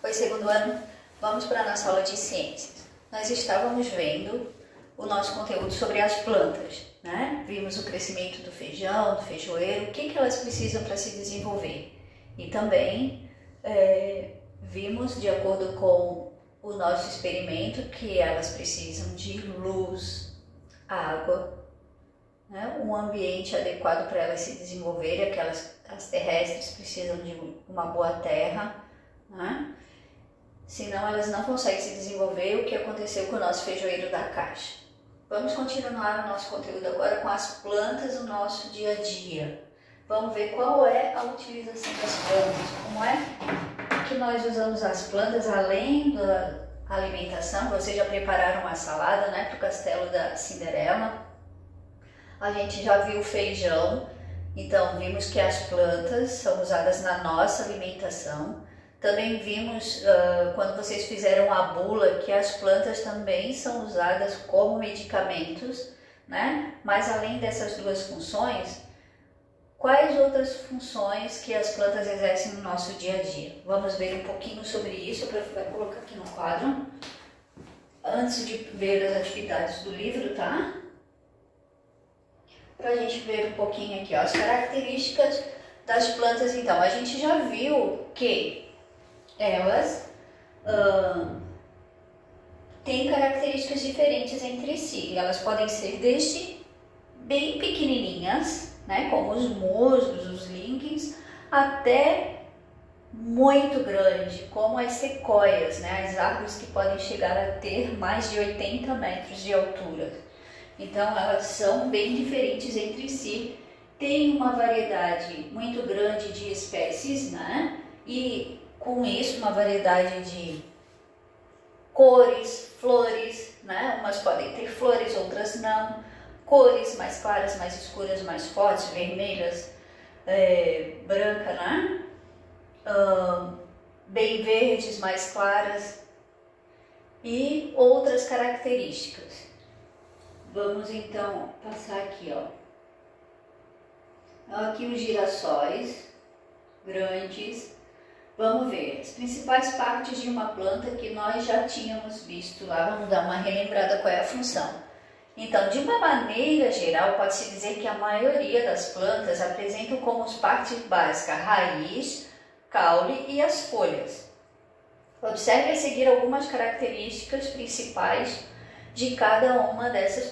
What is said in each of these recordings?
Oi, segundo ano, vamos para a nossa aula de ciências. Nós estávamos vendo o nosso conteúdo sobre as plantas, né? Vimos o crescimento do feijão, do feijoeiro, o que elas precisam para se desenvolver. E também vimos, de acordo com o nosso experimento, que elas precisam de luz, água, né? Um ambiente adequado para elas se desenvolverem, as terrestres precisam de uma boa terra, né? Senão elas não conseguem se desenvolver, o que aconteceu com o nosso feijoeiro da caixa. Vamos continuar o nosso conteúdo agora com as plantas no nosso dia a dia. Vamos ver qual é a utilização das plantas, como é que nós usamos as plantas além da alimentação. Vocês já prepararam uma salada, né, para o castelo da Cinderela. A gente já viu o feijão, então vimos que as plantas são usadas na nossa alimentação. Também vimos, quando vocês fizeram a bula, que as plantas também são usadas como medicamentos, né? Mas além dessas duas funções, quais outras funções que as plantas exercem no nosso dia a dia? Vamos ver um pouquinho sobre isso, para colocar aqui no quadro, antes de ver as atividades do livro, tá? Para a gente ver um pouquinho aqui, ó, as características das plantas. Então, a gente já viu que elas têm características diferentes entre si. Elas podem ser desde bem pequenininhas, né, como os musgos, os líquens, até muito grande, como as sequoias, né, as árvores que podem chegar a ter mais de 80 metros de altura. Então, elas são bem diferentes entre si. Tem uma variedade muito grande de espécies, né, e com isso uma variedade de cores, flores, né? Umas podem ter flores, outras não. Cores mais claras, mais escuras, mais fortes, vermelhas, branca, né? Bem verdes, mais claras e outras características. Vamos então passar aqui, ó. Aqui os girassóis grandes. Vamos ver as principais partes de uma planta que nós já tínhamos visto lá. Vamos dar uma relembrada qual é a função. Então, de uma maneira geral, pode-se dizer que a maioria das plantas apresentam como partes básicas a raiz, caule e as folhas. Observe a seguir algumas características principais de cada uma dessas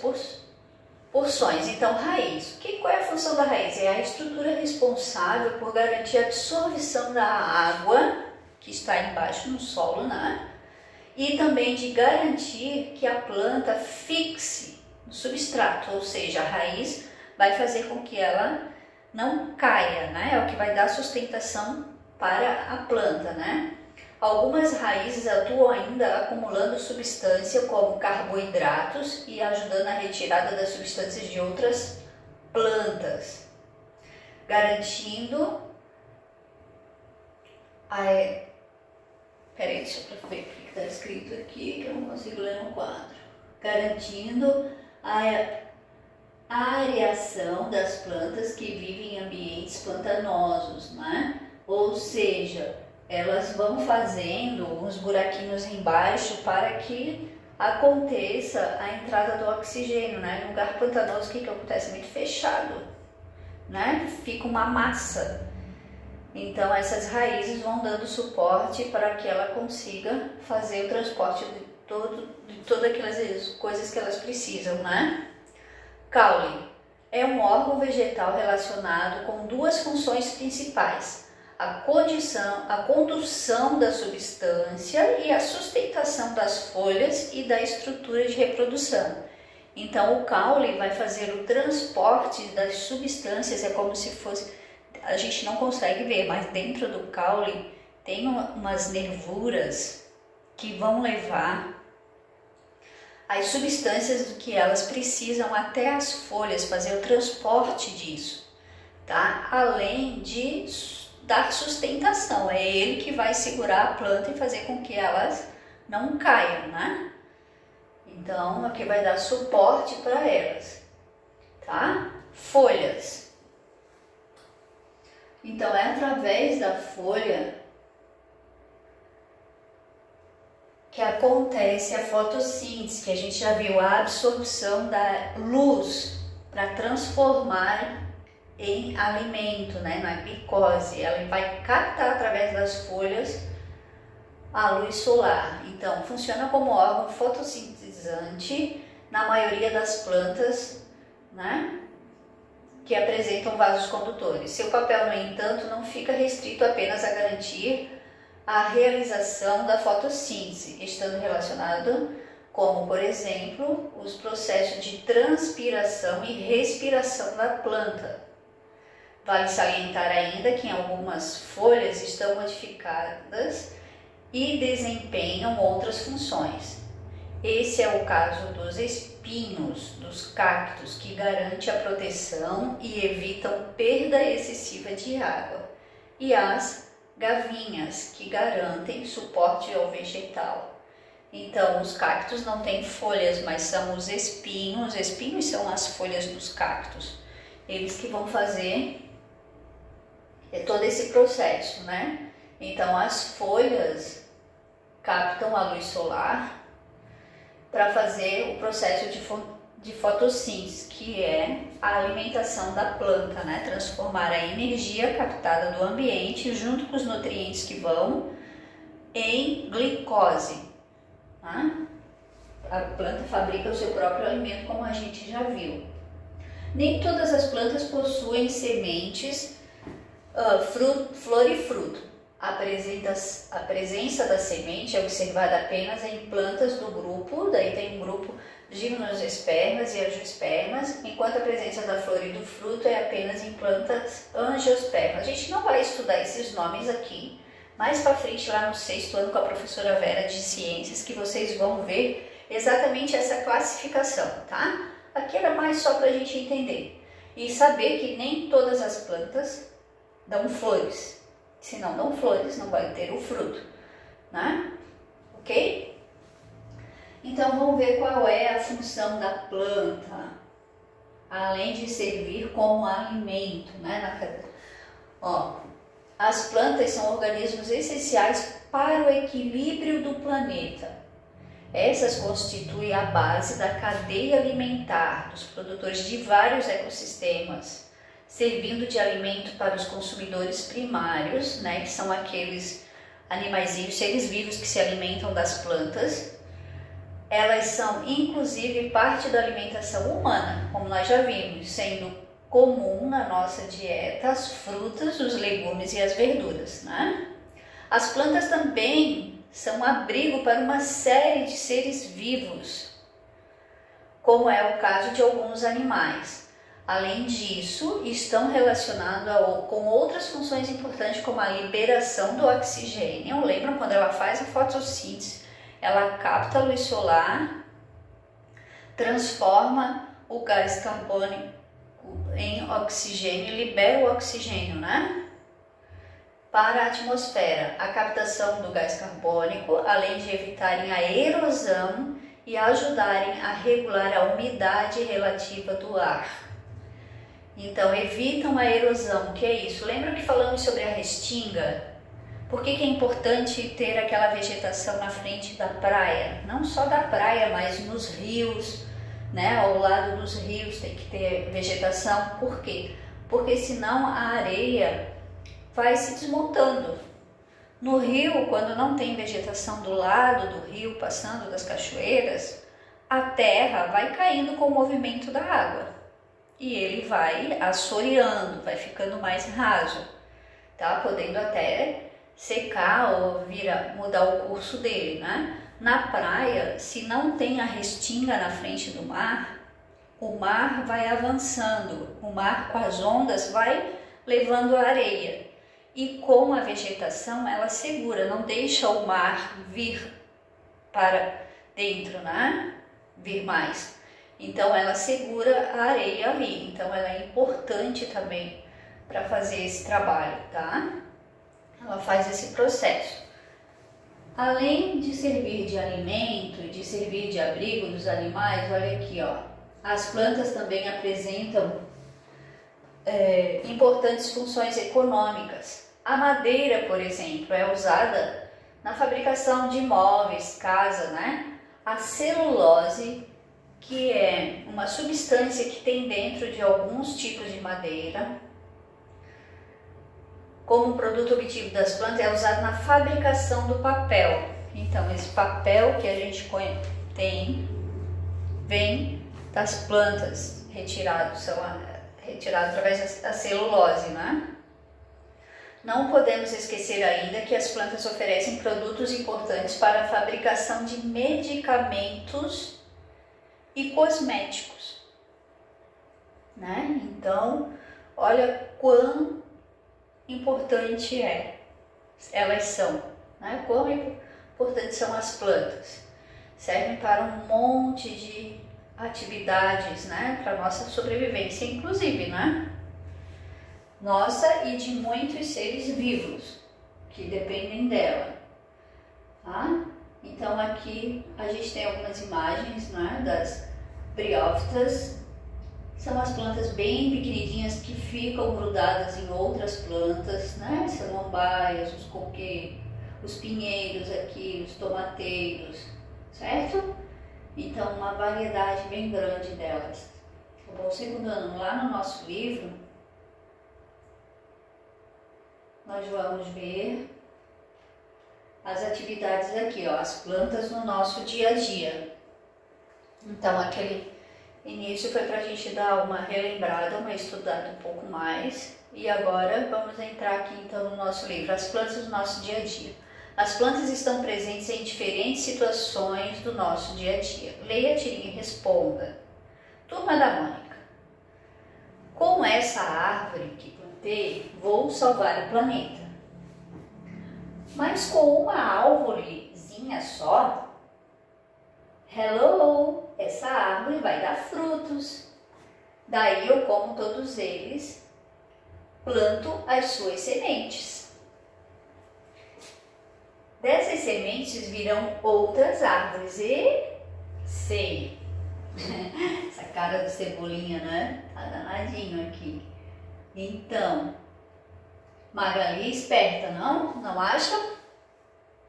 porções. Então, raiz. Qual é a função da raiz? É a estrutura responsável por garantir a absorção da água que está embaixo no solo, né? E também de garantir que a planta fixe no substrato, ou seja, a raiz vai fazer com que ela não caia, né? É o que vai dar sustentação para a planta, né? Algumas raízes atuam ainda acumulando substância como carboidratos e ajudando a retirada das substâncias de outras plantas, garantindo deixa eu ver o que está escrito aqui, que eu não consigo ler no quadro. Garantindo a areação das plantas que vivem em ambientes pantanosos, né? Ou seja, elas vão fazendo uns buraquinhos embaixo para que aconteça a entrada do oxigênio, né? Em lugar pantanoso, o que acontece? Muito fechado, né? Fica uma massa. Então, essas raízes vão dando suporte para que ela consiga fazer o transporte de todas aquelas coisas que elas precisam, né? Caule é um órgão vegetal relacionado com duas funções principais: a condução da substância e a sustentação das folhas e da estrutura de reprodução. Então, o caule vai fazer o transporte das substâncias, é como se fosse, a gente não consegue ver, mas dentro do caule tem umas nervuras que vão levar as substâncias do que elas precisam até as folhas, fazer o transporte disso, tá? Além de dar sustentação, é ele que vai segurar a planta e fazer com que elas não caiam, né? Então, é o que vai dar suporte para elas, tá? Folhas. Então, é através da folha que acontece a fotossíntese, que a gente já viu, a absorção da luz para transformar em alimento, né, na glicose. Ela vai captar através das folhas a luz solar. Então, funciona como órgão fotossintetizante na maioria das plantas, né, que apresentam vasos condutores. Seu papel, no entanto, não fica restrito apenas a garantir a realização da fotossíntese, estando relacionado como, por exemplo, os processos de transpiração e respiração da planta. Vale salientar ainda que em algumas folhas estão modificadas e desempenham outras funções. Esse é o caso dos espinhos dos cactos, que garante a proteção e evitam perda excessiva de água, e as gavinhas, que garantem suporte ao vegetal. Então, os cactos não têm folhas, mas são os espinhos. Os espinhos são as folhas dos cactos. Eles que vão fazer todo esse processo, né? Então, as folhas captam a luz solar para fazer o processo de fotossíntese, que é a alimentação da planta, né? Transformar a energia captada do ambiente junto com os nutrientes que vão em glicose. Tá? A planta fabrica o seu próprio alimento, como a gente já viu. Nem todas as plantas possuem sementes, flor e fruto. A presença da semente é observada apenas em plantas do grupo, daí tem um grupo gimnospermas e angiospermas, enquanto a presença da flor e do fruto é apenas em plantas angiospermas. A gente não vai estudar esses nomes aqui, mais para frente lá no 6º ano com a professora Vera de Ciências, que vocês vão ver exatamente essa classificação, tá? Aqui era mais só para a gente entender e saber que nem todas as plantas dão flores. Se não dão flores, não vai ter o fruto, né? Ok? Então, vamos ver qual é a função da planta, além de servir como alimento, né? As plantas são organismos essenciais para o equilíbrio do planeta. Essas constituem a base da cadeia alimentar dos produtores de vários ecossistemas, servindo de alimento para os consumidores primários, né, que são aqueles animaizinhos, seres vivos que se alimentam das plantas. Elas são, inclusive, parte da alimentação humana, como nós já vimos, sendo comum na nossa dieta as frutas, os legumes e as verduras, né? As plantas também são abrigo para uma série de seres vivos, como é o caso de alguns animais. Além disso, estão relacionados com outras funções importantes, como a liberação do oxigênio. Lembram quando ela faz a fotossíntese? Ela capta a luz solar, transforma o gás carbônico em oxigênio e libera o oxigênio, né? Para a atmosfera. A captação do gás carbônico, além de evitarem a erosão e ajudarem a regular a umidade relativa do ar. Então, evitam a erosão. O que é isso? Lembra que falamos sobre a restinga? Por que é importante ter aquela vegetação na frente da praia? Não só da praia, mas nos rios, né? Ao lado dos rios tem que ter vegetação. Por quê? Porque senão a areia vai se desmontando. No rio, quando não tem vegetação do lado do rio, passando das cachoeiras, a terra vai caindo com o movimento da água. E ele vai assoreando, vai ficando mais raso, tá? Podendo até secar ou mudar o curso dele, né? Na praia, se não tem a restinga na frente do mar, o mar vai avançando, o mar com as ondas vai levando a areia. E com a vegetação ela segura, não deixa o mar vir para dentro, né? Vir mais. Então ela segura a areia ali, então ela é importante também para fazer esse trabalho, tá? Ela faz esse processo. Além de servir de alimento e de servir de abrigo dos animais, olha aqui, ó, as plantas também apresentam importantes funções econômicas. A madeira, por exemplo, é usada na fabricação de móveis, casa, né? A celulose, que é uma substância que tem dentro de alguns tipos de madeira, como produto obtido das plantas, é usado na fabricação do papel. Então, esse papel que a gente tem vem das plantas, retirado através da celulose, né? Não podemos esquecer ainda que as plantas oferecem produtos importantes para a fabricação de medicamentos e cosméticos, né? Então, olha quão importante elas são, né? Quão importantes são as plantas. Servem para um monte de atividades, né? Para nossa sobrevivência, inclusive, né? Nossa e de muitos seres vivos que dependem dela, tá? Então aqui a gente tem algumas imagens, né, das briófitas. São as plantas bem pequenininhas que ficam grudadas em outras plantas, né? Samambaias, os coqueiros, os pinheiros aqui, os tomateiros, certo? Então uma variedade bem grande delas. Eu vou secundando lá no nosso livro. Nós vamos ver as atividades aqui, ó, as plantas no nosso dia a dia. Então, aquele início foi para a gente dar uma relembrada, uma estudada um pouco mais. E agora vamos entrar aqui então no nosso livro, as plantas do nosso dia a dia. As plantas estão presentes em diferentes situações do nosso dia a dia. Leia, tirinha e responda. Turma da Mônica. Com essa árvore que plantei, vou salvar o planeta. Mas com uma árvorezinha só, hello, essa árvore vai dar frutos. Daí eu como todos eles, planto as suas sementes. Dessas sementes virão outras árvores e sei. Essa cara do Cebolinha, né? Tá danadinho aqui. Então, Magali esperta, não acha?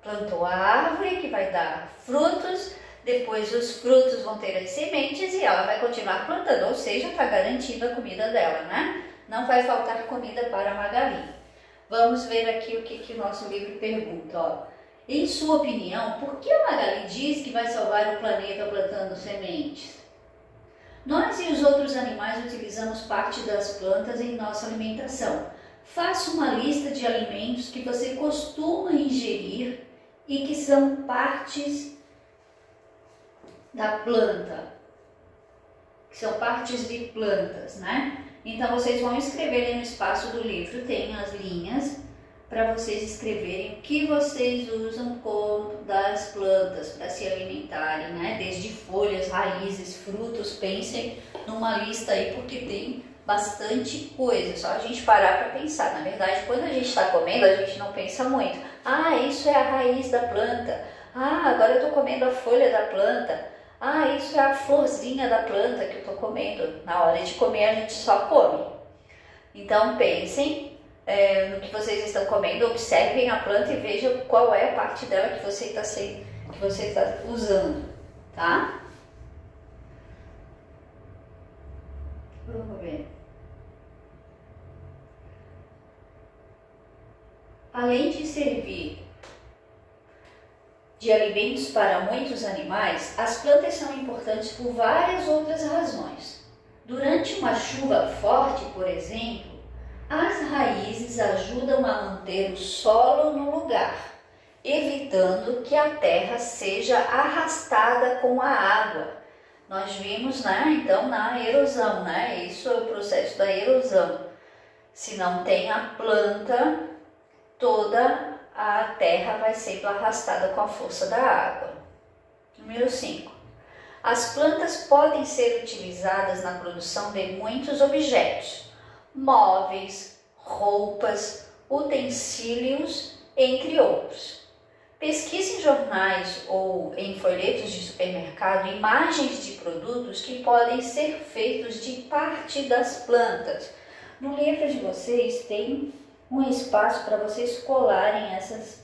Plantou a árvore que vai dar frutos, depois os frutos vão ter as sementes e ela vai continuar plantando, ou seja, está garantindo a comida dela, né? Não vai faltar comida para a Magali. Vamos ver aqui o que o nosso livro pergunta, ó. Em sua opinião, por que a Magali diz que vai salvar o planeta plantando sementes? Nós e os outros animais utilizamos parte das plantas em nossa alimentação. Faça uma lista de alimentos que você costuma ingerir e que são partes da planta, que são partes de plantas, né? Então vocês vão escrever aí no espaço do livro, tem as linhas para vocês escreverem o que vocês usam como das plantas para se alimentarem, né? Desde folhas, raízes, frutos, pensem numa lista aí porque tem bastante coisa, só a gente parar para pensar. Na verdade, quando a gente está comendo, a gente não pensa muito. Ah, isso é a raiz da planta. Ah, agora eu estou comendo a folha da planta. Ah, isso é a florzinha da planta que eu estou comendo. Na hora de comer, a gente só come. Então, pensem no que vocês estão comendo, observem a planta e vejam qual é a parte dela que você está usando, tá? Vamos ver. Além de servir de alimentos para muitos animais, as plantas são importantes por várias outras razões. Durante uma chuva forte, por exemplo, as raízes ajudam a manter o solo no lugar, evitando que a terra seja arrastada com a água. Nós vimos, né, então, na erosão, né? Isso é o processo da erosão. Se não tem a planta, toda a terra vai sendo arrastada com a força da água. Número 5. As plantas podem ser utilizadas na produção de muitos objetos, móveis, roupas, utensílios, entre outros. Pesquise em jornais ou em folhetos de supermercado imagens de produtos que podem ser feitos de parte das plantas. No livro de vocês tem um espaço para vocês colarem essas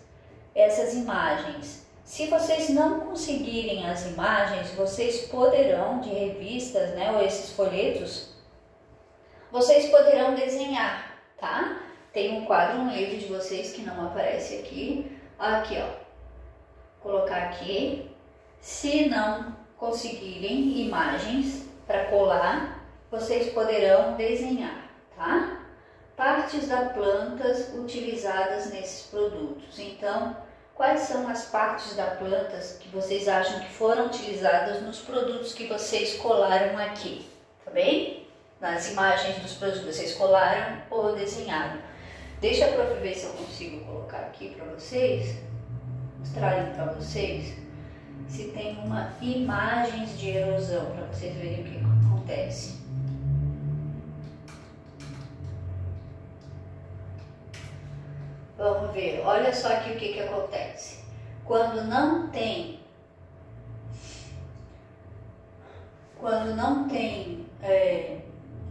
essas imagens. Se vocês não conseguirem as imagens, vocês poderão, de revistas, né, ou esses folhetos, vocês poderão desenhar, tá? Tem um quadro no livro de vocês que não aparece aqui. Aqui, ó. Colocar aqui. Se não conseguirem imagens para colar, vocês poderão desenhar, tá? Partes das plantas utilizadas nesses produtos. Então, quais são as partes das plantas que vocês acham que foram utilizadas nos produtos que vocês colaram aqui, tá bem? Nas imagens dos produtos que vocês colaram ou desenharam. Deixa a prof ver se eu consigo colocar aqui para vocês, mostrar para vocês se tem uma imagens de erosão, para vocês verem o que acontece. Vamos ver, olha só aqui o que acontece. Quando não tem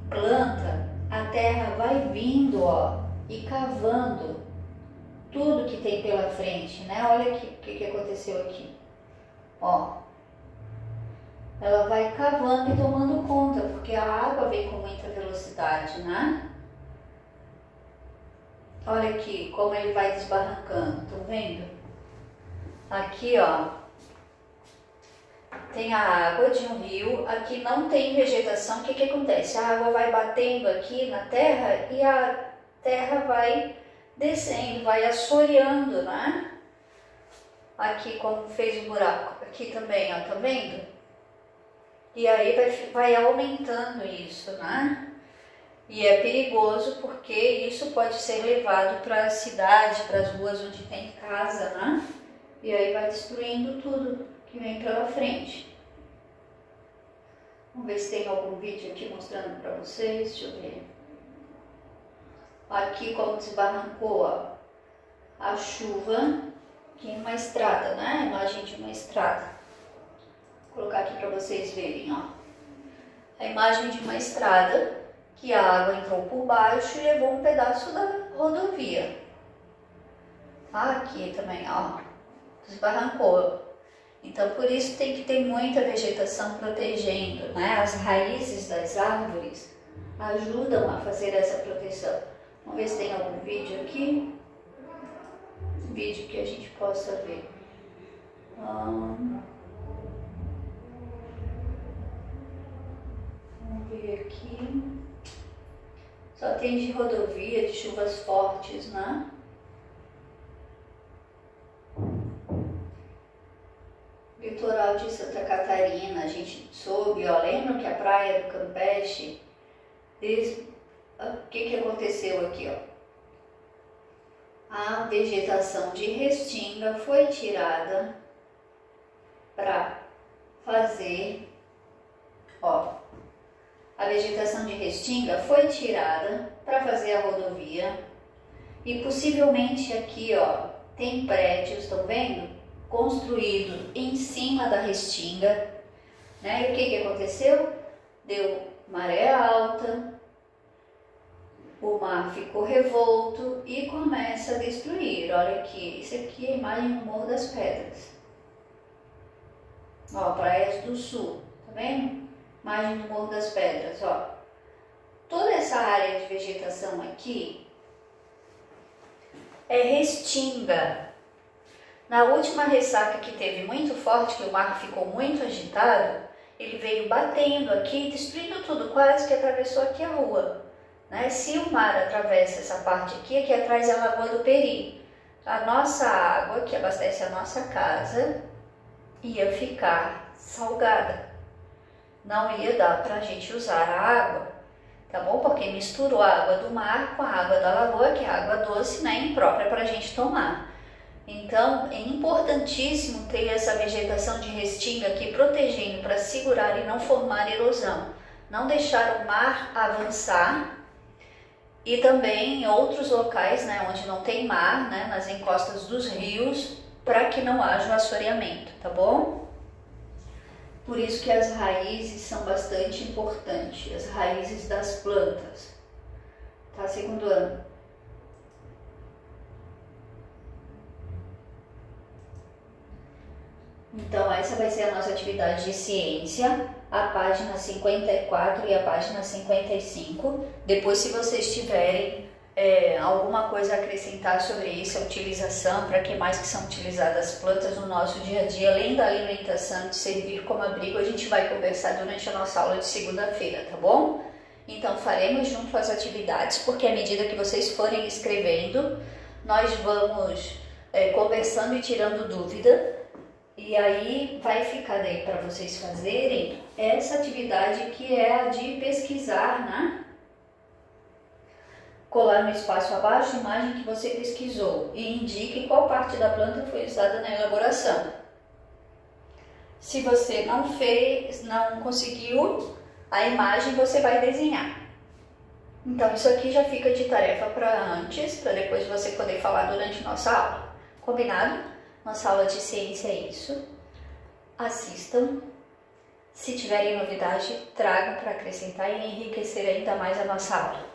planta, a terra vai vindo, ó, e cavando tudo que tem pela frente, né? Olha aqui o que aconteceu aqui, ó. Ela vai cavando e tomando conta, porque a água vem com muita velocidade, né? Olha aqui como ele vai desbarrancando, estão vendo? Aqui, ó, tem a água de um rio, aqui não tem vegetação. O que acontece? A água vai batendo aqui na terra e a terra vai descendo, vai assoreando, né? Aqui como fez o buraco, aqui também, ó, tá vendo? E aí vai aumentando isso, né? E é perigoso porque isso pode ser levado para a cidade, para as ruas onde tem casa, né? E aí vai destruindo tudo que vem pela frente. Vamos ver se tem algum vídeo aqui mostrando para vocês. Deixa eu ver. Aqui como desbarrancou, ó, a chuva, aqui em uma estrada, né? A imagem de uma estrada. Vou colocar aqui para vocês verem, ó. A imagem de uma estrada que a água entrou por baixo e levou um pedaço da rodovia. Aqui também, ó, desbarrancou. Então, por isso tem que ter muita vegetação protegendo, né? As raízes das árvores ajudam a fazer essa proteção. Vamos ver se tem algum vídeo aqui. Um vídeo que a gente possa ver. Vamos ver aqui. Só tem de rodovia, de chuvas fortes, né? Litoral de Santa Catarina, a gente soube, ó, lembra que a praia do Campeche, o que aconteceu aqui, ó? A vegetação de restinga foi tirada para fazer, ó, a vegetação de restinga foi tirada para fazer a rodovia e possivelmente aqui, ó, tem prédios, estão vendo? Construído em cima da restinga, né? E o que aconteceu? Deu maré alta, o mar ficou revolto e começa a destruir. Olha aqui, isso aqui é a imagem do Morro das Pedras. Ó, Praias do Sul, tá vendo? Imagem do Morro das Pedras, ó. Toda essa área de vegetação aqui é restinga. Na última ressaca que teve muito forte, que o mar ficou muito agitado, ele veio batendo aqui, destruindo tudo, quase que atravessou aqui a rua, né? Se o mar atravessa essa parte aqui atrás é a Lagoa do Peri. A nossa água, que abastece a nossa casa, ia ficar salgada. Não ia dar para a gente usar a água, tá bom? Porque misturou a água do mar com a água da lagoa, que é água doce, né? Imprópria para a gente tomar. Então, é importantíssimo ter essa vegetação de restinga aqui protegendo para segurar e não formar erosão. Não deixar o mar avançar e também em outros locais, né, onde não tem mar, né, nas encostas dos rios, para que não haja o assoreamento, tá bom? Por isso que as raízes são bastante importantes, as raízes das plantas. Tá, segundo ano. Então essa vai ser a nossa atividade de ciência, a página 54 e a página 55. Depois, se vocês tiverem alguma coisa a acrescentar sobre isso, a utilização, para que mais que são utilizadas as plantas no nosso dia a dia, além da alimentação, de servir como abrigo, a gente vai conversar durante a nossa aula de segunda-feira, tá bom? Então faremos junto as atividades, porque à medida que vocês forem escrevendo, nós vamos conversando e tirando dúvida, e aí vai ficar daí para vocês fazerem essa atividade que é a de pesquisar, né? Colar no espaço abaixo a imagem que você pesquisou e indique qual parte da planta foi usada na elaboração. Se você não conseguiu a imagem, você vai desenhar. Então isso aqui já fica de tarefa para antes, para depois você poder falar durante nossa aula. Combinado? Nossa aula de ciência é isso. Assistam. Se tiverem novidade, tragam para acrescentar e enriquecer ainda mais a nossa aula.